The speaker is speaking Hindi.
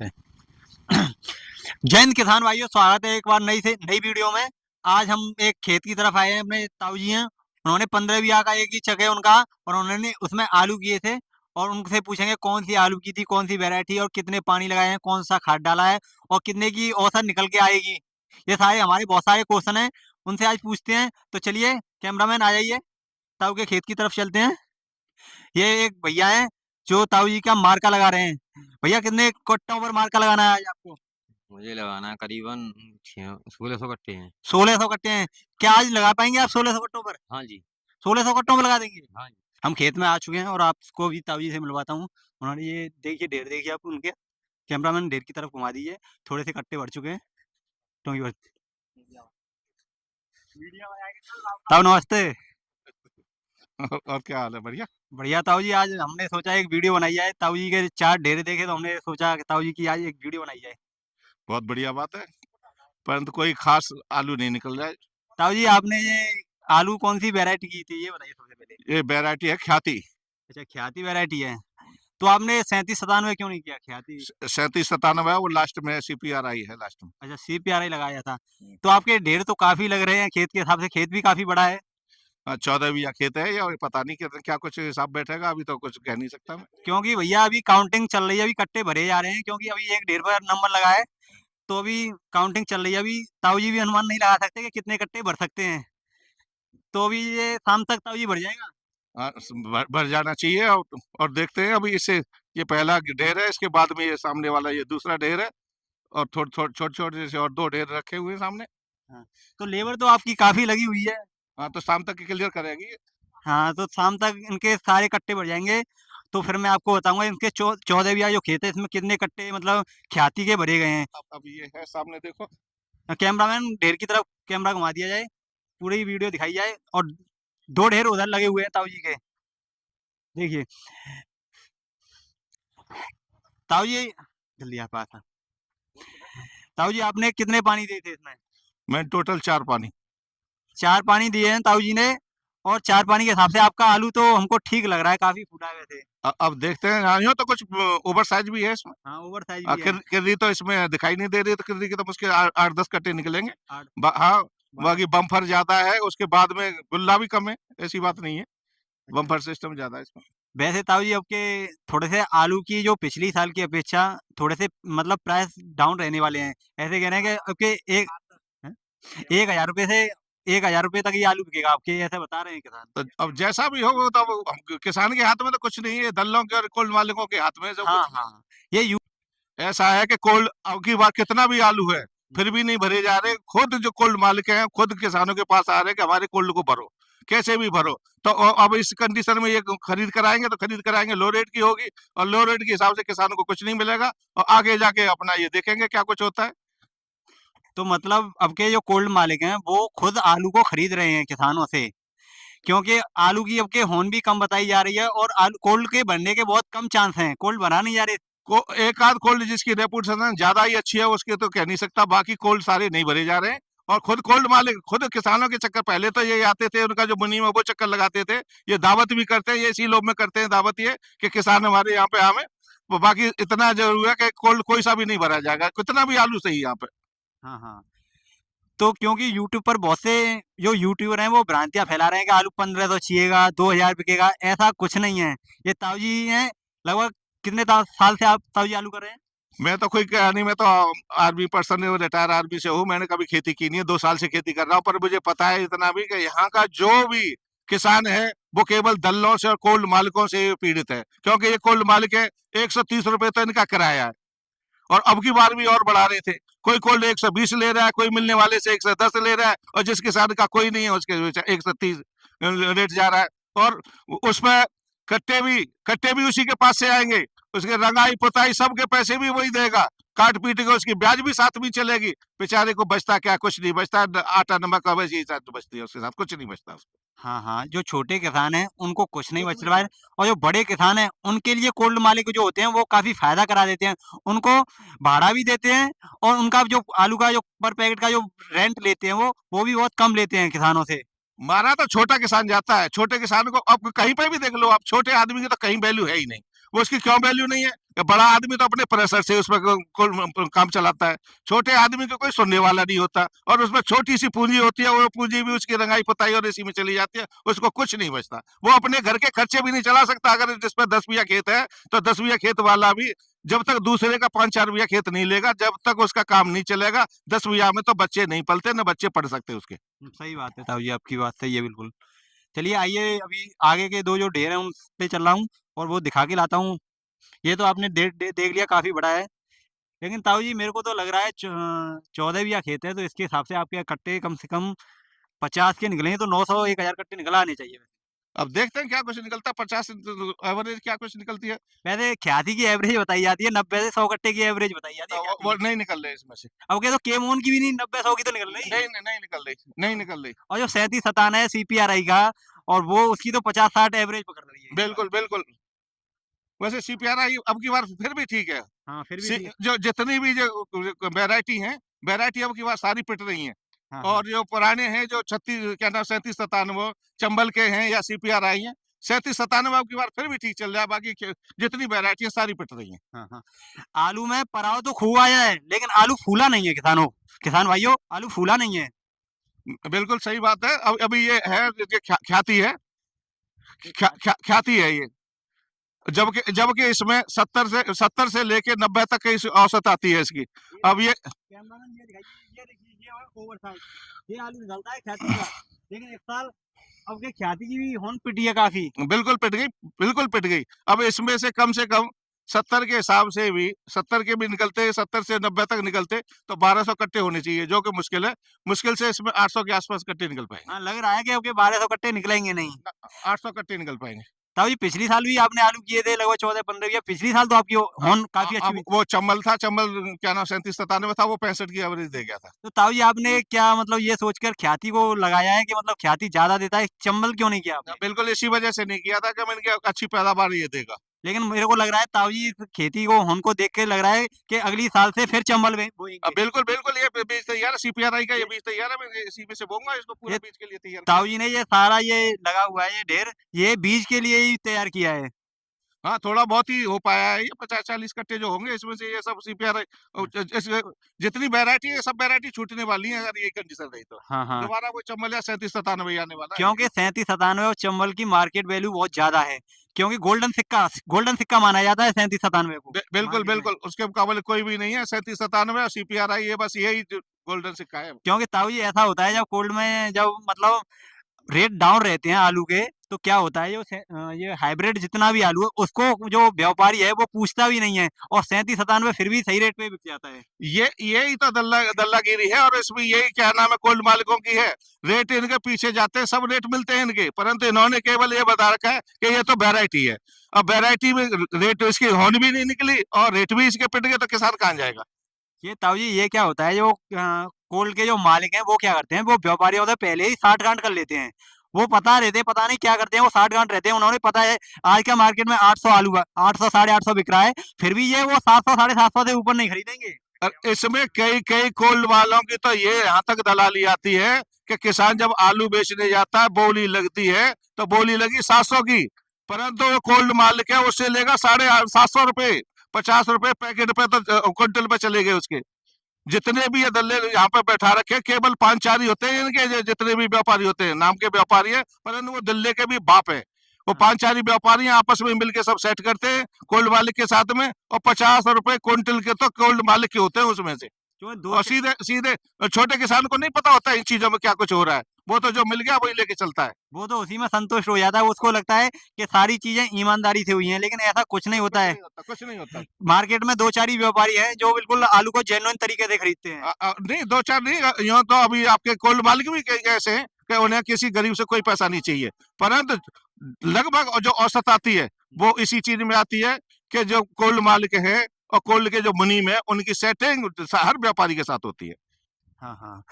जय हिंद किसान भाइयों, स्वागत है एक बार नई वीडियो में। आज हम एक खेत की तरफ आए हैं। अपने ताऊ जी हैं, उन्होंने 15 बीघा का एक ही चक है उनका, और उन्होंने उसमें आलू किए थे। और उनसे पूछेंगे कौन सी आलू की थी, कौन सी वैरायटी, और कितने पानी लगाए हैं, कौन सा खाद डाला है, और कितने की औसत निकल के आएगी। ये सारे हमारे बहुत सारे क्वेश्चन हैं, उनसे आज पूछते हैं। तो चलिए कैमरामैन आ जाइए, ताऊ के खेत की तरफ चलते हैं। ये एक भैया हैं जो ताऊ जी का मार्का लगा रहे हैं। भैया कितने कट्टों पर मार्का लगाना है आज आपको? मुझे लगाना है करीबन 1600 कट्टे हैं। 1600 कट्टे हैं। क्या आज लगा पाएंगे आप 1600 कट्टों पर? हाँ जी। 1600 कट्टों में लगा देंगे। हाँ जी। हम खेत में आ चुके हैं और आपको भी ताऊ जी से मिलवाता हूँ। उन्होंने ये देखिए ढेर, देखिए आप उनके। कैमरामैन ढेर की तरफ घुमा दीजिए। थोड़े से कट्टे बढ़ चुके हैं। टोंगी भर। ताऊ नमस्ते। और क्या हाल है? बढ़िया। बढ़िया ताऊ जी, आज हमने सोचा एक वीडियो बनाई जाए। ताऊ जी के 4 ढेरे देखे तो हमने सोचा कि ताऊ जी की आज एक वीडियो बनाई जाए। बहुत बढ़िया बात है, परंतु कोई खास आलू नहीं निकल रहा है। ताऊ जी आपने ये आलू कौन सी वैरायटी की थी, ये बताइए सबसे पहले। ये वैरायटी है ख्याति। अच्छा, ख्याति वैरायटी है। तो आपने 3797 क्यों नहीं किया ख्याति? 3797 है, वो लास्ट में CPRI है लास्ट में। अच्छा, CPRI लगाया था। तो आपके ढेर तो काफी लग रहे हैं, खेत के हिसाब से खेत भी काफी बड़ा है। 14 बीघा खेत है, या पता नहीं कितना क्या कुछ हिसाब बैठेगा, अभी तो कुछ कह नहीं सकता मैं। क्योंकि भैया अभी काउंटिंग चल रही है, अभी कट्टे भरे जा रहे हैं, क्योंकि अभी एक ढेर पर नंबर लगा है। तो अभी काउंटिंग चल रही है। अभी ताऊ जी भी अनुमान नहीं लगा सकते कि कितने कट्टे भर सकते हैं। तो अभी ये शाम तक ताऊ जी भर जाएगा। भर जाना चाहिए, और देखते हैं अभी इससे। ये पहला ढेर है, इसके बाद में ये सामने वाला ये दूसरा ढेर है, और थोड़े थोड़े छोटे छोटे जैसे और 2 ढेर रखे हुए हैं सामने। हाँ, तो लेबर तो आपकी काफी लगी हुई है। हाँ, तो शाम तक क्लियर करेगी ये। हाँ, तो शाम तक इनके सारे कट्टे भर जाएंगे। तो फिर मैं आपको बताऊंगा इनके 14 बीघा जो खेत है इसमें कितने कट्टे मतलब ख्याति के भरे गए हैं। अब ये है सामने देखो। कैमरामैन ढेर की तरफ कैमरा घुमा दिया जाए, पूरी वीडियो दिखाई जाए। और 2 ढेर उधर लगे हुए हैं ताऊ जी के, देखिए। ताऊ जी जल्दी आप पास। ताऊ जी आपने कितने पानी दिए थे इसमें? मैं टोटल 4 पानी। 4 पानी दिए हैं ताऊ जी ने। और 4 पानी के हिसाब से आपका आलू तो हमको ठीक लग रहा है, काफी फूटा है वैसे। अब देखते हैं, हाँ, यूँ तो कुछ ओवर साइज भी है इसमें। हाँ, ओवर साइज भी है। किर्री तो इसमें दिखाई नहीं दे रही, तो किर्री के तो मुश्किल 8-10 कट्टे निकलेंगे। आठ हाँ। बारह। बाकी बम्फर ज्यादा है, उसके बाद में गुल्ला भी कम है, ऐसी बात नहीं है। अच्छा, बम्फर सिस्टम ज्यादा है इसमें। वैसे ताऊ जी आपके थोड़े से आलू की जो पिछली साल की अपेक्षा थोड़े से मतलब प्राइस डाउन रहने वाले हैं। ऐसे कह रहे हैं कि आपके एक हैं? 1000 रुपये से 1000 रुपये तक ये आलू बिकेगा आपके, ऐसे बता रहे हैं किसान। तो अब जैसा भी हो, वो तो अब किसान के हाथ में तो कुछ नहीं है, दल्लों के और कोल्ड मालिकों के हाथ में सब हाँ कुछ है। हाँ, ये ऐसा है कि कोल्ड अब की बार कितना भी आलू है, फिर भी नहीं भरे जा रहे। खुद जो कोल्ड मालिक हैं, खुद किसानों के पास आ रहे हैं कि हमारे कोल्ड को भरो, कैसे भी भरो। तो अब इस कंडीशन में ये खरीद कराएंगे, तो खरीद कराएंगे लो रेट की होगी, और लो रेट के हिसाब से किसानों को कुछ नहीं मिलेगा। और आगे जाके अपना ये देखेंगे क्या कुछ होता है। तो मतलब अब के जो कोल्ड मालिक हैं वो खुद आलू को खरीद रहे हैं किसानों से, क्योंकि आलू की अब के होन भी कम बताई जा रही है, और आलू कोल्ड के बनने के बहुत कम चांस हैं, कोल्ड बना नहीं जा रहे। को एक आध कोल्ड जिसकी रेपुटेशन ज्यादा ही अच्छी है, उसके तो कह नहीं सकता, बाकी कोल्ड सारे नहीं भरे जा रहे हैं। और खुद कोल्ड मालिक खुद किसानों के चक्कर, पहले तो ये आते थे, उनका जो मुनीम है वो चक्कर लगाते थे। ये दावत भी करते हैं, ये इसी लोग में करते हैं दावत, ये कि किसान हमारे यहाँ पे आवे। वो बाकी इतना जरूर है कि कोल्ड कोई सा भी नहीं भरा जाएगा, कितना भी आलू सही यहाँ पे। हाँ हाँ। तो क्योंकि यूट्यूब पर बहुत से जो यूट्यूबर हैं वो भ्रांतियां फैला रहे हैं कि आलू 1500 चाहिएगा, 2000 बिकेगा, ऐसा कुछ नहीं है। ये ताऊ जी हैं, लगभग कितने साल से आप ताऊ जी आलू कर रहे हैं? मैं तो कोई कहा नहीं, मैं तो आर्मी पर्सन, रिटायर आर्मी से हूँ। मैंने कभी खेती की नहीं है, 2 साल से खेती कर रहा हूँ। पर मुझे पता है इतना भी कि यहाँ का जो भी किसान है वो केवल दल्लों से और कोल्ड मालिकों से पीड़ित है, क्योंकि ये कोल्ड मालिक है। 130 रुपए तो इनका किराया है, और अब की बार भी और बढ़ा रहे थे। कोई कोल्ड 120 ले रहा है, कोई मिलने वाले से 110 ले रहा है, और जिस किसान का कोई नहीं है उसके 130 रेट जा रहा है। और उसमें कट्टे भी उसी के पास से आएंगे, उसके रंगाई पुताई सबके पैसे भी वही देगा, काट पीट के उसकी ब्याज भी साथ में चलेगी। बेचारे को बचता क्या? कुछ नहीं बचता, आटा नमक अब ऐसी बचती है, उसके साथ कुछ नहीं बचता उसको। हाँ हाँ, जो छोटे किसान हैं उनको कुछ नहीं बच रहा है। और जो बड़े किसान हैं उनके लिए कोल्ड मालिक जो होते हैं वो काफी फायदा करा देते हैं, उनको भाड़ा भी देते हैं। और उनका जो आलू का जो पर पैकेट का जो रेंट लेते हैं वो भी बहुत कम लेते हैं किसानों से। मारा तो छोटा किसान जाता है। छोटे किसान को अब कहीं पे भी देख लो आप, छोटे आदमी की तो कहीं वैल्यू है ही नहीं। वो उसकी क्यों वैल्यू नहीं है? बड़ा आदमी तो अपने प्रेशर से उसमें काम चलाता है, छोटे आदमी को कोई सुनने वाला नहीं होता, और उसमें छोटी सी पूंजी होती है, वो पूंजी भी उसकी रंगाई पुताई और इसी में चली जाती है, उसको कुछ नहीं बचता, वो अपने घर के खर्चे भी नहीं चला सकता। अगर जिसपे 10 बीघा खेत है तो 10 बीघा खेत वाला भी जब तक दूसरे का 5-4 बीघा खेत नहीं लेगा, जब तक उसका काम नहीं चलेगा, 10 बीघा में तो बच्चे नहीं पलते, न बच्चे पढ़ सकते उसके। सही बात है ताऊ जी, आपकी बात सही है बिल्कुल। चलिए आइए अभी आगे के 2 जो ढेर हैं उन पे चल रहा हूँ और वो दिखा के लाता हूँ। ये तो आपने देख लिया, काफ़ी बड़ा है। लेकिन ताऊ जी मेरे को तो लग रहा है 14 बीघा खेत है, तो इसके हिसाब से आपके कट्टे कम से कम 50 के निकलेंगे, तो 900-1000 कट्टे निकल आने चाहिए। अब देखते हैं क्या कुछ निकलता है, 50 एवरेज क्या कुछ निकलती है, वैसे ख्याति की एवरेज बताई जाती है, 90 से 100 कट्टे की एवरेज बताई जाती है तो ख्याति वो की। नहीं निकल रहे इसमें से, अब क्या तो केमोन की भी नहीं 90-100 की तो निकल रही है। नहीं निकल रही, नहीं निकल रही। और जो 37-57 है सीपीआरआई का, और वो उसकी तो 50-60 एवरेज पकड़ रही है। बिल्कुल बिल्कुल। वैसे सीपीआरआई अब की बार फिर भी ठीक है, हाँ, फिर भी ठीक। जो जितनी भी जो वैरायटी है, वैरायटी अब की बार सारी पिट रही है, हाँ, हाँ। और जो पुराने हैं जो 36 क्या नाम 37-97 चंबल के हैं या सीपीआरआई हैं, 37-97 अब की बार फिर भी ठीक चल रहा है, बाकी जितनी वैरायटी है सारी पिट रही है। हाँ, हाँ। आलू में पराव तो खूब आया है, लेकिन आलू फूला नहीं है किसान भाइयों, आलू फूला नहीं है। बिल्कुल सही बात है। अब अभी ये है ये ख्याति है, ख्याति है ये, जबकि इसमें 70 से लेके 90 तक की औसत आती है इसकी। अब ये कैमरामैन ये दिखाइए, ये देखिए, ये है ओवरसाइज, ये आलू निकलता है ख्याति का। लेकिन इस साल अब के ख्याति की भी होंद पिटी है काफी। बिल्कुल पिट गई, बिल्कुल पिट गई। अब इसमें से कम 70 के हिसाब से भी 70 के भी निकलते, 70 से 90 तक निकलते तो 1200 कट्टे होने चाहिए, जो कि मुश्किल है। मुश्किल से इसमें 800 के आसपास कट्टे निकल पाएंगे। हाँ, लग रहा है कि अब के 1200 कट्टे निकलेंगे नहीं। 800 कट्टे निकल पाएंगे। ताऊ जी पिछली साल भी आपने आलू किए थे लगभग 14-15 बीघा, पिछली साल तो आपकी होंद काफी अच्छी अब हुई। वो चंबल था, चंबल क्या नाम 37-97 था, वो 65 की एवरेज दे गया था। तो ताऊ जी आपने क्या मतलब ये सोचकर ख्याति को लगाया है कि मतलब ख्याति ज्यादा देता है, चंबल क्यों नहीं किया आपने? बिल्कुल इसी वजह से नहीं किया था कि मैंने कहा अच्छी पैदावार ये देगा। लेकिन मेरे को लग रहा है ताऊ जी इस खेती को होंद को देख के लग रहा है कि अगली साल से फिर चंबल बोएंगे। बिल्कुल बिल्कुल, ये बीज तैयार है, सीपीआरआई का ये बीज तैयार है, मैं इसी में से बोऊंगा इसको, पूरा ये बीज के लिए तैयार। ताऊ जी ने ये सारा ये लगा हुआ है ये ढेर, ये बीज के लिए ही तैयार किया है। हाँ, थोड़ा बहुत ही हो पाया है, ये 50-40 कट्टे जो होंगे इसमें से ये सब सीपीआरआई जितनी वैरायटी है सब वैरायटी छूटने वाली है अगर ये कंडीशन रही तो। हाँ, हाँ। दोबारा वो चंबल या 37-97 आने वाला है। क्योंकि 37-97 और चंबल की मार्केट वैल्यू बहुत ज्यादा है, क्योंकि गोल्डन सिक्का माना जाता है 37-97 को बिल्कुल मार्केट में। बिल्कुल, उसके मुकाबले कोई भी नहीं है। 37-97 और सीपीआरआई, ये बस यही गोल्डन सिक्का है। क्योंकि ताऊ जी ऐसा होता है जब कोल्ड में जब मतलब रेट डाउन रहते हैं आलू के, तो क्या होता है ये हाइब्रिड जितना भी आलू है उसको जो व्यापारी है वो पूछता भी नहीं है, और 37-97 फिर भी सही रेट पे बिक जाता है। यही तो दल्लागिरी है, और इसमें यही क्या नाम है कोल्ड मालिकों की है। रेट इनके पीछे जाते हैं, सब रेट मिलते हैं इनके, परंतु इन्होंने केवल ये बता रखा है कि ये तो वैरायटी है। अब वैरायटी में रेट इसकी होनी भी नहीं निकली और रेट भी इसके पिट गए, तो किसान कहाँ जाएगा। ये ताऊ जी ये क्या होता है जो कोल्ड के जो मालिक हैं वो क्या करते हैं, वो व्यापारियों से पहले ही साठ गांठ कर लेते हैं। वो पता नहीं क्या करते हैं, वो साठ गांठ रहते हैं, उन्होंने पता है आज का मार्केट में 800 आलू 800 850 बिक रहा है, फिर भी ये वो 700 750 से ऊपर नहीं खरीदेंगे। और इसमें कई कई कोल्ड वालों की तो ये यहाँ तक दलाली आती है कि किसान जब आलू बेचने जाता है, बोली लगती है तो बोली लगी 700 की, परंतु वो कोल्ड मालिक है उससे लेगा 750 रुपए, 50 रुपए पैकेट पे, तो क्विंटल पे चले गए उसके। जितने भी ये दल्ले यहाँ पे बैठा रखे केवल 5-4 ही होते हैं इनके, जितने भी व्यापारी होते हैं नाम के व्यापारी है, परंतु वो दल्ले के भी बाप है। वो 5-4 ही व्यापारी आपस में मिलके सब सेट करते हैं कोल्ड मालिक के साथ में, और 50 रुपए क्विंटल के तो कोल्ड मालिक के होते हैं उसमें से। और सीधे सीधे छोटे किसान को नहीं पता होता इन चीजों में क्या कुछ हो रहा है, वो तो जो मिल गया वही लेके चलता है। वो तो उसी में संतुष्ट हो जाता है, उसको लगता है कि सारी चीजें ईमानदारी से हुई हैं, लेकिन ऐसा कुछ नहीं होता है। कुछ नहीं होता। मार्केट में 2-4 ही व्यापारी हैं जो बिल्कुल आलू को जेन्युइन तरीके से खरीदते हैं। नहीं 2-4 नहीं, यूं तो अभी आपके कोल्ड मालिक भी ऐसे हैं कि उन्हें किसी गरीब से कोई पैसा नहीं चाहिए, परंतु लगभग जो औसत आती है वो इसी चीज में आती है कि जो कोल्ड मालिक है और कोल्ड के जो मुनीम है उनकी सेटिंग हर व्यापारी के साथ होती है। हाँ, हाँ।